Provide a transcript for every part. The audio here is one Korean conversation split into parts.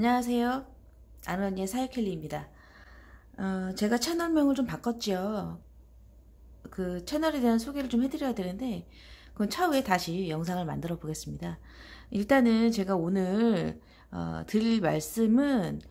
안녕하세요. 아는 언니의 사유켈리입니다. 제가 채널명을 좀 바꿨죠. 그 채널에 대한 소개를 좀 해드려야 되는데 그건 차후에 다시 영상을 만들어 보겠습니다. 일단은 제가 오늘 드릴 말씀은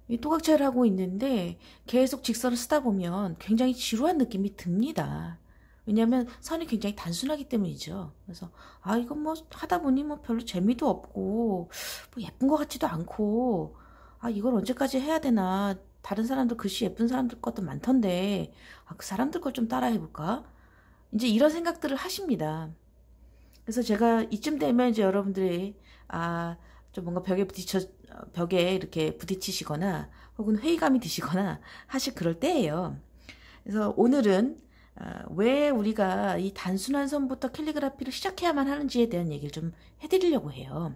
이 또각체를 하고 있는데 계속 직선을 쓰다 보면 굉장히 지루한 느낌이 듭니다. 왜냐하면 선이 굉장히 단순하기 때문이죠. 그래서 이건 뭐 하다 보니 뭐 별로 재미도 없고 뭐 예쁜 것 같지도 않고 이걸 언제까지 해야 되나, 다른 사람들 글씨 예쁜 사람들 것도 많던데 그 사람들 걸 좀 따라 해볼까, 이제 이런 생각들을 하십니다. 그래서 제가 이쯤 되면 이제 여러분들이 좀 뭔가 벽에 이렇게 부딪히시거나 혹은 회의감이 드시거나 하실 그럴 때예요. 그래서 오늘은 왜 우리가 이 단순한 선부터 캘리그라피를 시작해야만 하는지에 대한 얘기를 좀 해드리려고 해요.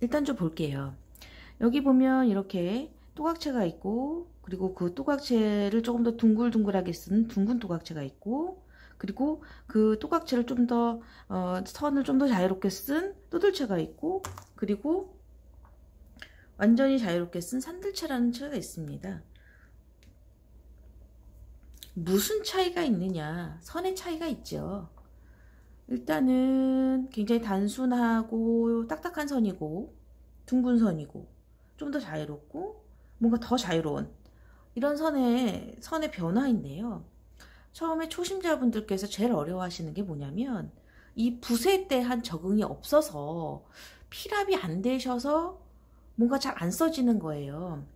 일단 좀 볼게요. 여기 보면 이렇게 또각체가 있고, 그리고 그 또각체를 조금 더 둥글둥글하게 쓴 둥근 또각체가 있고, 그리고 그 또각체를 좀 더 선을 좀 더 자유롭게 쓴 또들체가 있고, 그리고 완전히 자유롭게 쓴 산들체라는 체가 있습니다. 무슨 차이가 있느냐? 선의 차이가 있죠. 일단은 굉장히 단순하고 딱딱한 선이고 둥근 선이고 좀 더 자유롭고 뭔가 더 자유로운 이런 선의 변화인데요. 처음에 초심자분들께서 제일 어려워하시는 게 뭐냐면 이 붓에 대한 적응이 없어서 필압이 안 되셔서 뭔가 잘 안 써지는 거예요.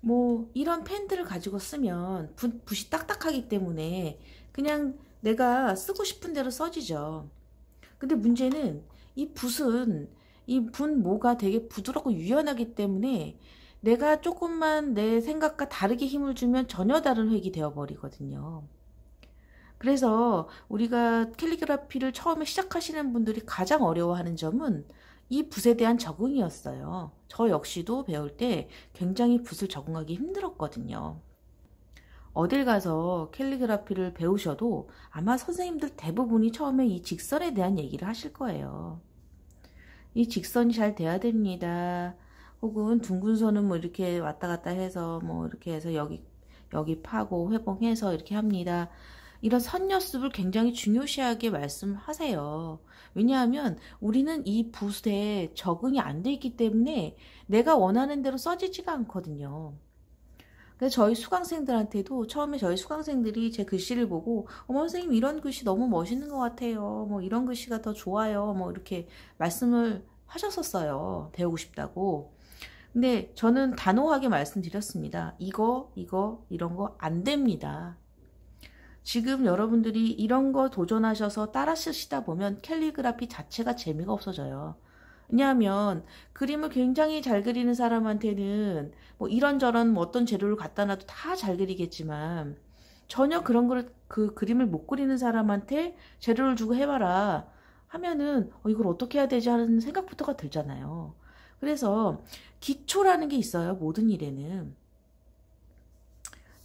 뭐 이런 펜들을 가지고 쓰면 붓이 딱딱하기 때문에 그냥 내가 쓰고 싶은 대로 써지죠. 근데 문제는 이 붓은 이 분모가 되게 부드럽고 유연하기 때문에 내가 조금만 내 생각과 다르게 힘을 주면 전혀 다른 획이 되어버리거든요. 그래서 우리가 캘리그라피를 처음에 시작하시는 분들이 가장 어려워하는 점은 이 붓에 대한 적응이었어요. 저 역시도 배울 때 굉장히 붓을 적응하기 힘들었거든요. 어딜 가서 캘리그라피를 배우셔도 아마 선생님들 대부분이 처음에 이 직선에 대한 얘기를 하실 거예요. 이 직선이 잘 돼야 됩니다. 혹은 둥근 선은 뭐 이렇게 왔다 갔다 해서 뭐 이렇게 해서 여기 파고 회봉해서 이렇게 합니다. 이런 선 연습을 굉장히 중요시하게 말씀하세요. 왜냐하면 우리는 이 붓에 적응이 안 돼 있기 때문에 내가 원하는 대로 써지지가 않거든요. 그래서 저희 수강생들한테도 처음에 저희 수강생들이 제 글씨를 보고 어머 선생님 이런 글씨 너무 멋있는 것 같아요. 뭐 이런 글씨가 더 좋아요. 뭐 이렇게 말씀을 하셨었어요. 배우고 싶다고. 근데 저는 단호하게 말씀드렸습니다. 이런 거 안 됩니다. 지금 여러분들이 이런 거 도전하셔서 따라 쓰시다 보면 캘리그라피 자체가 재미가 없어져요. 왜냐하면 그림을 굉장히 잘 그리는 사람한테는 뭐 이런저런 뭐 어떤 재료를 갖다 놔도 다 잘 그리겠지만 전혀 그런 그 그림을 못 그리는 사람한테 재료를 주고 해봐라 하면은 이걸 어떻게 해야 되지 하는 생각부터가 들잖아요. 그래서 기초라는 게 있어요. 모든 일에는.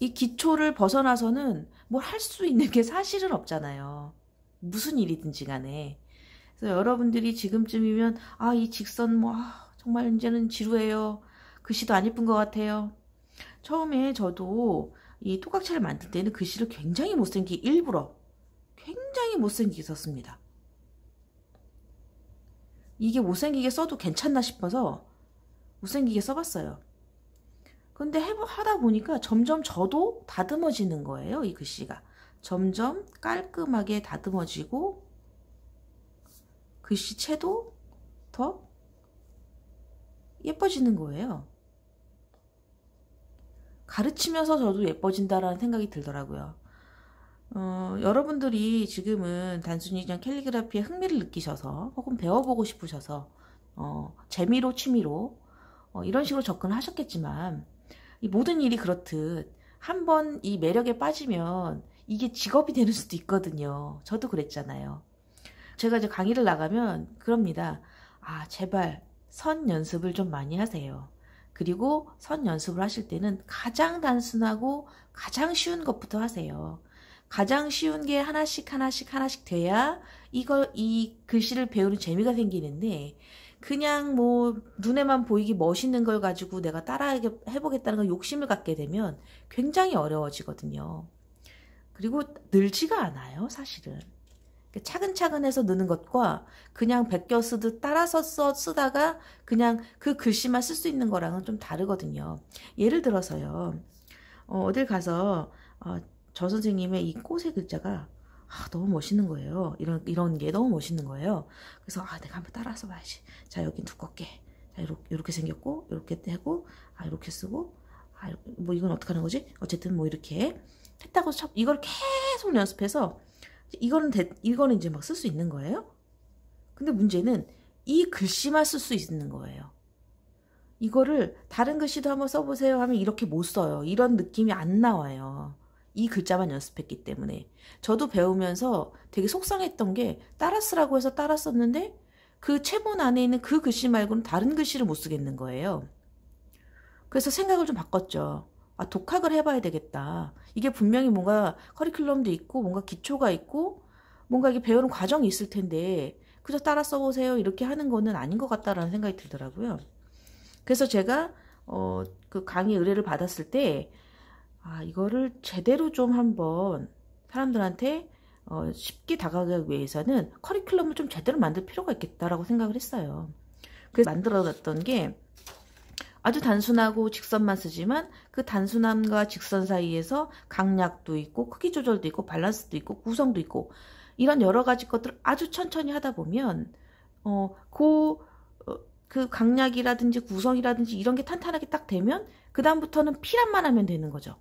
이 기초를 벗어나서는 뭘 할 수 있는 게 사실은 없잖아요. 무슨 일이든지 간에. 그래서 여러분들이 지금쯤이면 이 직선 뭐 정말 이제는 지루해요. 글씨도 안 예쁜 것 같아요. 처음에 저도 이 토각체를 만들 때는 글씨를 굉장히 못생기게 일부러 굉장히 못생기게 썼습니다. 이게 못생기게 써도 괜찮나 싶어서 못생기게 써봤어요. 근데 하다 보니까 점점 저도 다듬어지는 거예요. 이 글씨가 점점 깔끔하게 다듬어지고 글씨체도 더 예뻐지는 거예요. 가르치면서 저도 예뻐진다라는 생각이 들더라고요. 여러분들이 지금은 단순히 그냥 캘리그라피에 흥미를 느끼셔서 혹은 배워보고 싶으셔서 재미로 취미로 이런 식으로 접근하셨겠지만 이 모든 일이 그렇듯 한번 이 매력에 빠지면 이게 직업이 되는 수도 있거든요. 저도 그랬잖아요. 제가 이제 강의를 나가면 그럽니다. 제발 선 연습을 좀 많이 하세요. 그리고 선 연습을 하실 때는 가장 단순하고 가장 쉬운 것부터 하세요. 가장 쉬운 게 하나씩 돼야 이 글씨를 배우는 재미가 생기는데 그냥 뭐 눈에만 보이기 멋있는 걸 가지고 내가 따라 해보겠다는 걸 욕심을 갖게 되면 굉장히 어려워지거든요. 그리고 늘지가 않아요, 사실은. 차근차근 해서 느는 것과 그냥 베껴 쓰듯 따라서 쓰다가 그냥 그 글씨만 쓸 수 있는 거랑은 좀 다르거든요. 예를 들어서요. 어딜 가서 저 선생님의 이 꽃의 글자가 너무 멋있는 거예요. 이런 게 너무 멋있는 거예요. 그래서 내가 한번 따라서 봐야지. 자, 여긴 두껍게. 자, 이렇게 생겼고, 이렇게 하고, 이렇게 쓰고, 뭐 이건 어떻게 하는 거지? 어쨌든 뭐 이렇게 했다고 이걸 계속 연습해서 이거는 이제 막 쓸 수 있는 거예요. 근데 문제는 이 글씨만 쓸 수 있는 거예요. 이거를 다른 글씨도 한번 써보세요 하면 이렇게 못 써요. 이런 느낌이 안 나와요. 이 글자만 연습했기 때문에. 저도 배우면서 되게 속상했던 게 따라 쓰라고 해서 따라 썼는데 그 체본 안에 있는 그 글씨 말고는 다른 글씨를 못 쓰겠는 거예요. 그래서 생각을 좀 바꿨죠. 독학을 해봐야 되겠다. 이게 분명히 뭔가 커리큘럼도 있고 뭔가 기초가 있고 뭔가 이게 배우는 과정이 있을 텐데 그저 따라 써보세요 이렇게 하는 거는 아닌 것 같다라는 생각이 들더라고요. 그래서 제가 그 강의 의뢰를 받았을 때 이거를 제대로 좀 한번 사람들한테 쉽게 다가가기 위해서는 커리큘럼을 좀 제대로 만들 필요가 있겠다라고 생각을 했어요. 그래서 만들어놨던 게 아주 단순하고 직선만 쓰지만 그 단순함과 직선 사이에서 강약도 있고 크기 조절도 있고 밸런스도 있고 구성도 있고 이런 여러 가지 것들을 아주 천천히 하다 보면 그 강약이라든지 구성이라든지 이런 게 탄탄하게 딱 되면 그 다음부터는 필압만 하면 되는 거죠.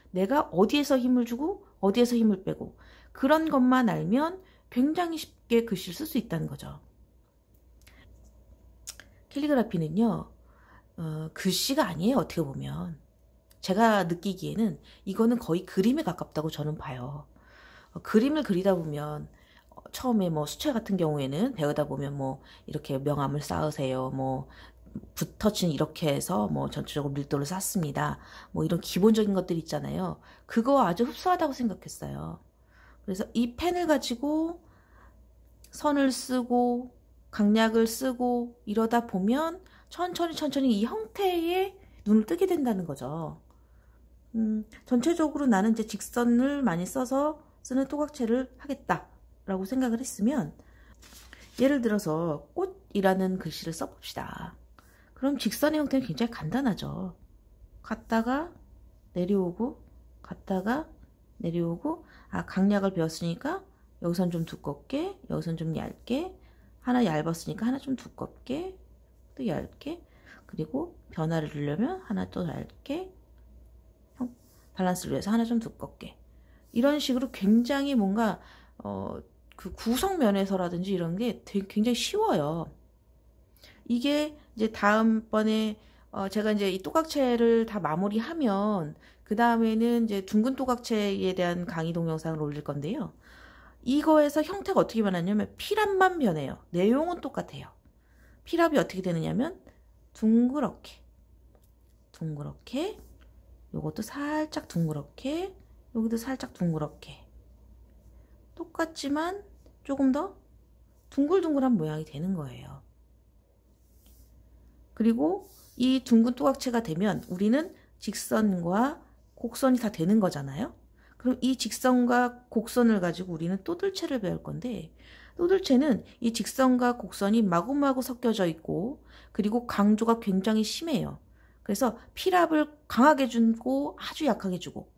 내가 어디에서 힘을 주고 어디에서 힘을 빼고 그런 것만 알면 굉장히 쉽게 글씨를 쓸 수 있다는 거죠. 캘리그라피는요. 글씨가 아니에요. 어떻게 보면. 제가 느끼기에는 이거는 거의 그림에 가깝다고 저는 봐요. 그림을 그리다 보면 처음에 뭐 수채 같은 경우에는 배우다 보면 뭐 이렇게 명암을 쌓으세요. 뭐 붓터치는 이렇게 해서 뭐 전체적으로 밀도를 쌓습니다. 뭐 이런 기본적인 것들이 있잖아요. 그거 아주 흡사하다고 생각했어요. 그래서 이 펜을 가지고 선을 쓰고 강약을 쓰고 이러다 보면 천천히 이 형태에 눈을 뜨게 된다는 거죠. 전체적으로 나는 이제 직선을 많이 써서 쓰는 또각체를 하겠다라고 생각을 했으면 예를 들어서 꽃이라는 글씨를 써봅시다. 그럼 직선의 형태는 굉장히 간단하죠. 갔다가 내려오고 갔다가 내려오고 강약을 배웠으니까 여기선 좀 두껍게 여기선 좀 얇게 하나 얇았으니까 하나 좀 두껍게 또 얇게 그리고 변화를 주려면 하나 또 얇게 밸런스를 위해서 하나 좀 두껍게 이런 식으로 굉장히 뭔가 그 구성면에서라든지 이런 게 되게 굉장히 쉬워요. 이게 이제 다음번에 제가 이제 이 또각체를 다 마무리하면 그 다음에는 이제 둥근 또각체에 대한 강의 동영상을 올릴 건데요. 이거에서 형태가 어떻게 변하냐면 필압만 변해요. 내용은 똑같아요. 필압이 어떻게 되느냐면 둥그렇게 요것도 살짝 둥그렇게 여기도 살짝 둥그렇게 똑같지만 조금 더 둥글둥글한 모양이 되는 거예요. 그리고 이 둥근 또각체가 되면 우리는 직선과 곡선이 다 되는 거잖아요. 그럼 이 직선과 곡선을 가지고 우리는 또들체를 배울 건데 또들체는 이 직선과 곡선이 마구마구 섞여져 있고 그리고 강조가 굉장히 심해요. 그래서 필압을 강하게 주고 아주 약하게 주고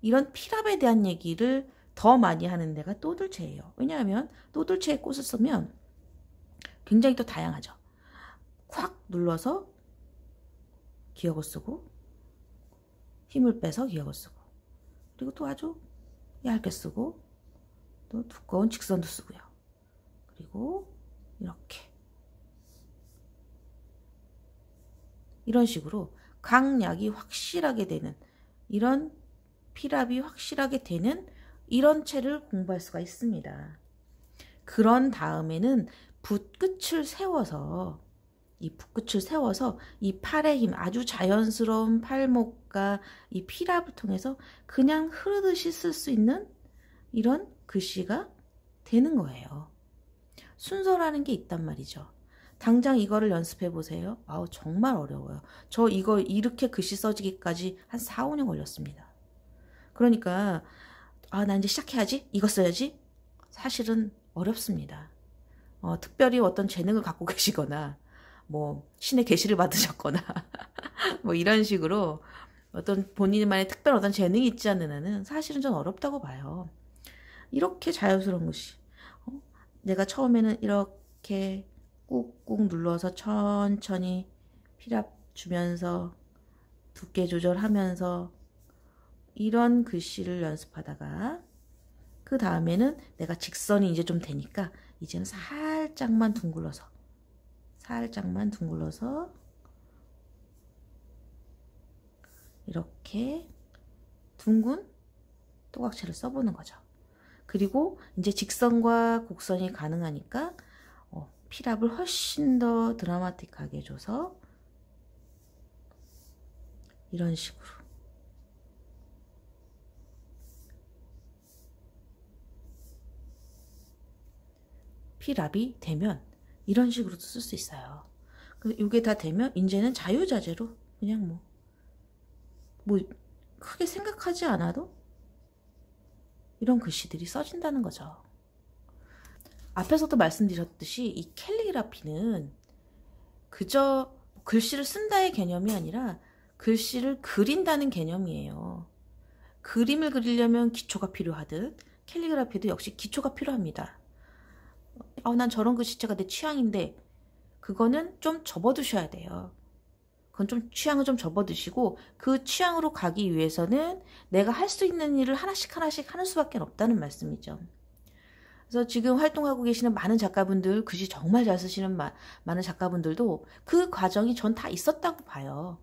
이런 필압에 대한 얘기를 더 많이 하는 데가 또들체예요. 왜냐하면 또들체의 꽃을 쓰면 굉장히 또 다양하죠. 콱 눌러서 기역을 쓰고 힘을 빼서 기역을 쓰고 그리고 또 아주 얇게 쓰고 또 두꺼운 직선도 쓰고요. 그리고 이렇게 이런 식으로 강약이 확실하게 되는 이런 필압이 확실하게 되는 이런 채를 공부할 수가 있습니다. 그런 다음에는 붓끝을 세워서 이 붓끝을 세워서 이 팔의 힘 아주 자연스러운 팔목과 이 필압을 통해서 그냥 흐르듯이 쓸 수 있는 이런 글씨가 되는 거예요. 순서라는 게 있단 말이죠. 당장 이거를 연습해 보세요. 아우, 정말 어려워요. 저 이거 이렇게 글씨 써지기까지 한 4, 5년 걸렸습니다. 그러니까 나 이제 시작해야지, 이거 써야지, 사실은 어렵습니다. 특별히 어떤 재능을 갖고 계시거나 뭐 신의 계시를 받으셨거나 뭐 이런 식으로 어떤 본인만의 특별한 어떤 재능이 있지 않는 한은 사실은 좀 어렵다고 봐요. 이렇게 자연스러운 것이, 내가 처음에는 이렇게 꾹꾹 눌러서 천천히 필압 주면서 두께 조절하면서 이런 글씨를 연습하다가, 그 다음에는 내가 직선이 이제 좀 되니까 이제는 살짝만 둥글러서 이렇게 둥근 또각체를 써보는 거죠. 그리고 이제 직선과 곡선이 가능하니까 필압을 훨씬 더 드라마틱하게 줘서 이런 식으로 필압이 되면 이런 식으로도 쓸 수 있어요. 이게 다 되면 이제는 자유자재로 그냥 뭐 크게 생각하지 않아도 이런 글씨들이 써진다는 거죠. 앞에서도 말씀드렸듯이 이 캘리그라피는 그저 글씨를 쓴다의 개념이 아니라 글씨를 그린다는 개념이에요. 그림을 그리려면 기초가 필요하듯 캘리그라피도 역시 기초가 필요합니다. 난 저런 글씨체가 내 취향인데, 그거는 좀 접어두셔야 돼요. 그건 좀 취향을 좀 접어두시고, 그 취향으로 가기 위해서는 내가 할 수 있는 일을 하나씩 하는 수밖에 없다는 말씀이죠. 그래서 지금 활동하고 계시는 많은 작가분들, 글씨 정말 잘 쓰시는 많은 작가분들도 그 과정이 전 다 있었다고 봐요.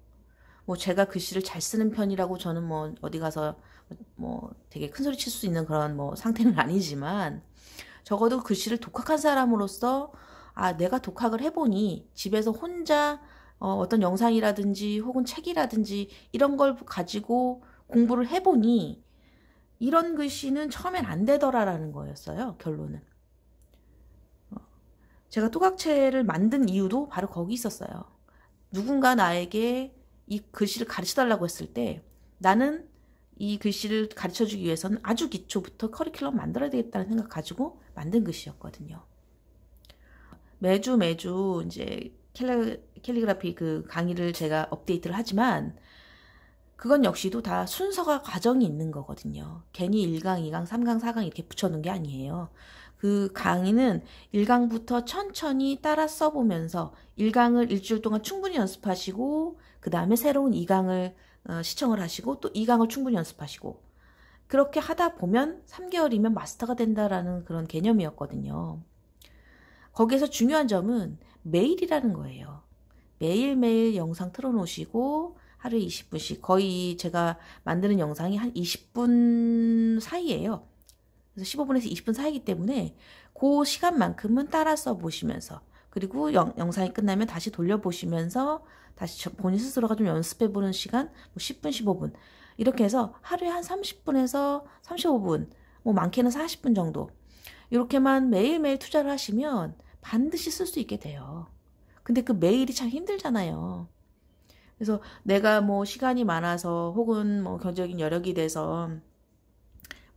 뭐 제가 글씨를 잘 쓰는 편이라고 저는 뭐 어디 가서 뭐 되게 큰 소리 칠 수 있는 그런 뭐 상태는 아니지만, 적어도 글씨를 독학한 사람으로서 내가 독학을 해보니 집에서 혼자 어떤 영상이라든지 혹은 책이라든지 이런 걸 가지고 공부를 해보니 이런 글씨는 처음엔 안 되더라라는 거였어요. 결론은. 제가 또각체를 만든 이유도 바로 거기 있었어요. 누군가 나에게 이 글씨를 가르쳐달라고 했을 때 나는 이 글씨를 가르쳐주기 위해서는 아주 기초부터 커리큘럼 만들어야 되겠다는 생각 가지고 만든 글씨였거든요. 매주 이제 캘리그라피 그 강의를 제가 업데이트를 하지만 그건 역시도 다 순서가 과정이 있는 거거든요. 괜히 1강, 2강, 3강, 4강 이렇게 붙여놓은 게 아니에요. 그 강의는 1강부터 천천히 따라 써보면서 1강을 일주일 동안 충분히 연습하시고 그 다음에 새로운 2강을 시청을 하시고 또 2강을 충분히 연습하시고, 그렇게 하다 보면 3개월이면 마스터가 된다라는 그런 개념이었거든요. 거기에서 중요한 점은 매일이라는 거예요. 매일매일 영상 틀어놓으시고 하루에 20분씩, 거의 제가 만드는 영상이 한 20분 사이예요. 그래서 15분에서 20분 사이이기 때문에 그 시간만큼은 따라 써보시면서, 그리고 영상이 끝나면 다시 돌려보시면서 다시 본인 스스로가 좀 연습해보는 시간, 뭐 10분, 15분 이렇게 해서 하루에 한 30분에서 35분, 뭐 많게는 40분 정도 이렇게만 매일매일 투자를 하시면 반드시 쓸 수 있게 돼요. 근데 그 매일이 참 힘들잖아요. 그래서 내가 뭐 시간이 많아서 혹은 뭐 경제적인 여력이 돼서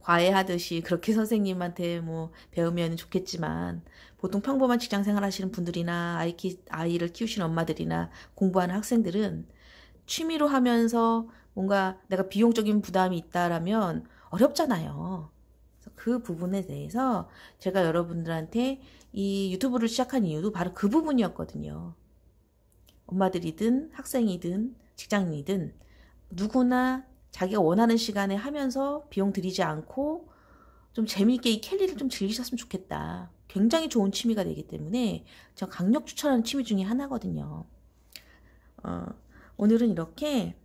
과외하듯이 그렇게 선생님한테 뭐 배우면 좋겠지만, 보통 평범한 직장 생활 하시는 분들이나 아이를 키우시는 엄마들이나 공부하는 학생들은 취미로 하면서 뭔가 내가 비용적인 부담이 있다라면 어렵잖아요. 그래서 그 부분에 대해서 제가 여러분들한테 이 유튜브를 시작한 이유도 바로 그 부분이었거든요. 엄마들이든 학생이든 직장인이든 누구나 자기가 원하는 시간에 하면서 비용 들이지 않고 좀 재미있게 이 캘리를 좀 즐기셨으면 좋겠다. 굉장히 좋은 취미가 되기 때문에 제가 강력 추천하는 취미 중에 하나거든요. 오늘은 이렇게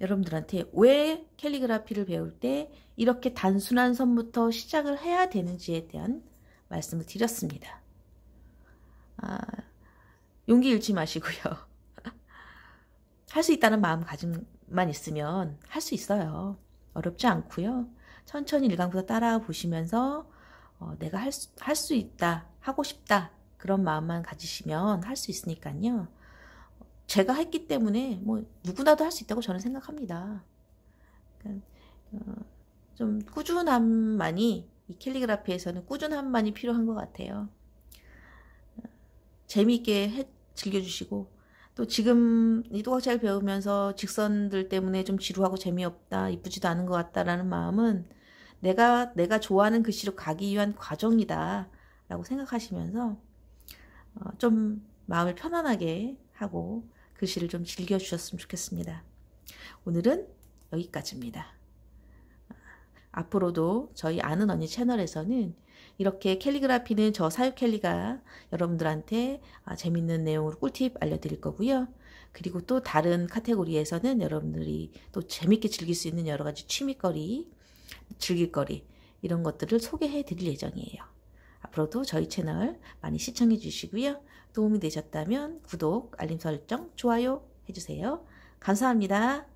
여러분들한테 왜 캘리그라피를 배울 때 이렇게 단순한 선부터 시작을 해야 되는지에 대한 말씀을 드렸습니다. 용기 잃지 마시고요. 할 수 있다는 마음가짐만 있으면 할 수 있어요. 어렵지 않고요. 천천히 1강부터 따라 보시면서 내가 할 수 있다, 하고 싶다, 그런 마음만 가지시면 할 수 있으니까요. 제가 했기 때문에 뭐 누구나도 할 수 있다고 저는 생각합니다. 그러니까 좀 꾸준함만이, 이 캘리그라피에서는 꾸준함만이 필요한 것 같아요. 재미있게 즐겨주시고, 또 지금 이 도각질 배우면서 직선들 때문에 좀 지루하고 재미없다, 이쁘지도 않은 것 같다라는 마음은 내가 좋아하는 글씨로 가기 위한 과정이다 라고 생각하시면서 좀 마음을 편안하게 하고 글씨를 좀 즐겨주셨으면 좋겠습니다. 오늘은 여기까지입니다. 앞으로도 저희 아는 언니 채널에서는 이렇게 캘리그라피는 저 사유캘리가 여러분들한테 재밌는 내용으로 꿀팁 알려드릴 거고요. 그리고 또 다른 카테고리에서는 여러분들이 또 재밌게 즐길 수 있는 여러 가지 취미거리, 즐길거리 이런 것들을 소개해 드릴 예정이에요. 앞으로도 저희 채널 많이 시청해 주시고요. 도움이 되셨다면 구독, 알림 설정, 좋아요 해주세요. 감사합니다.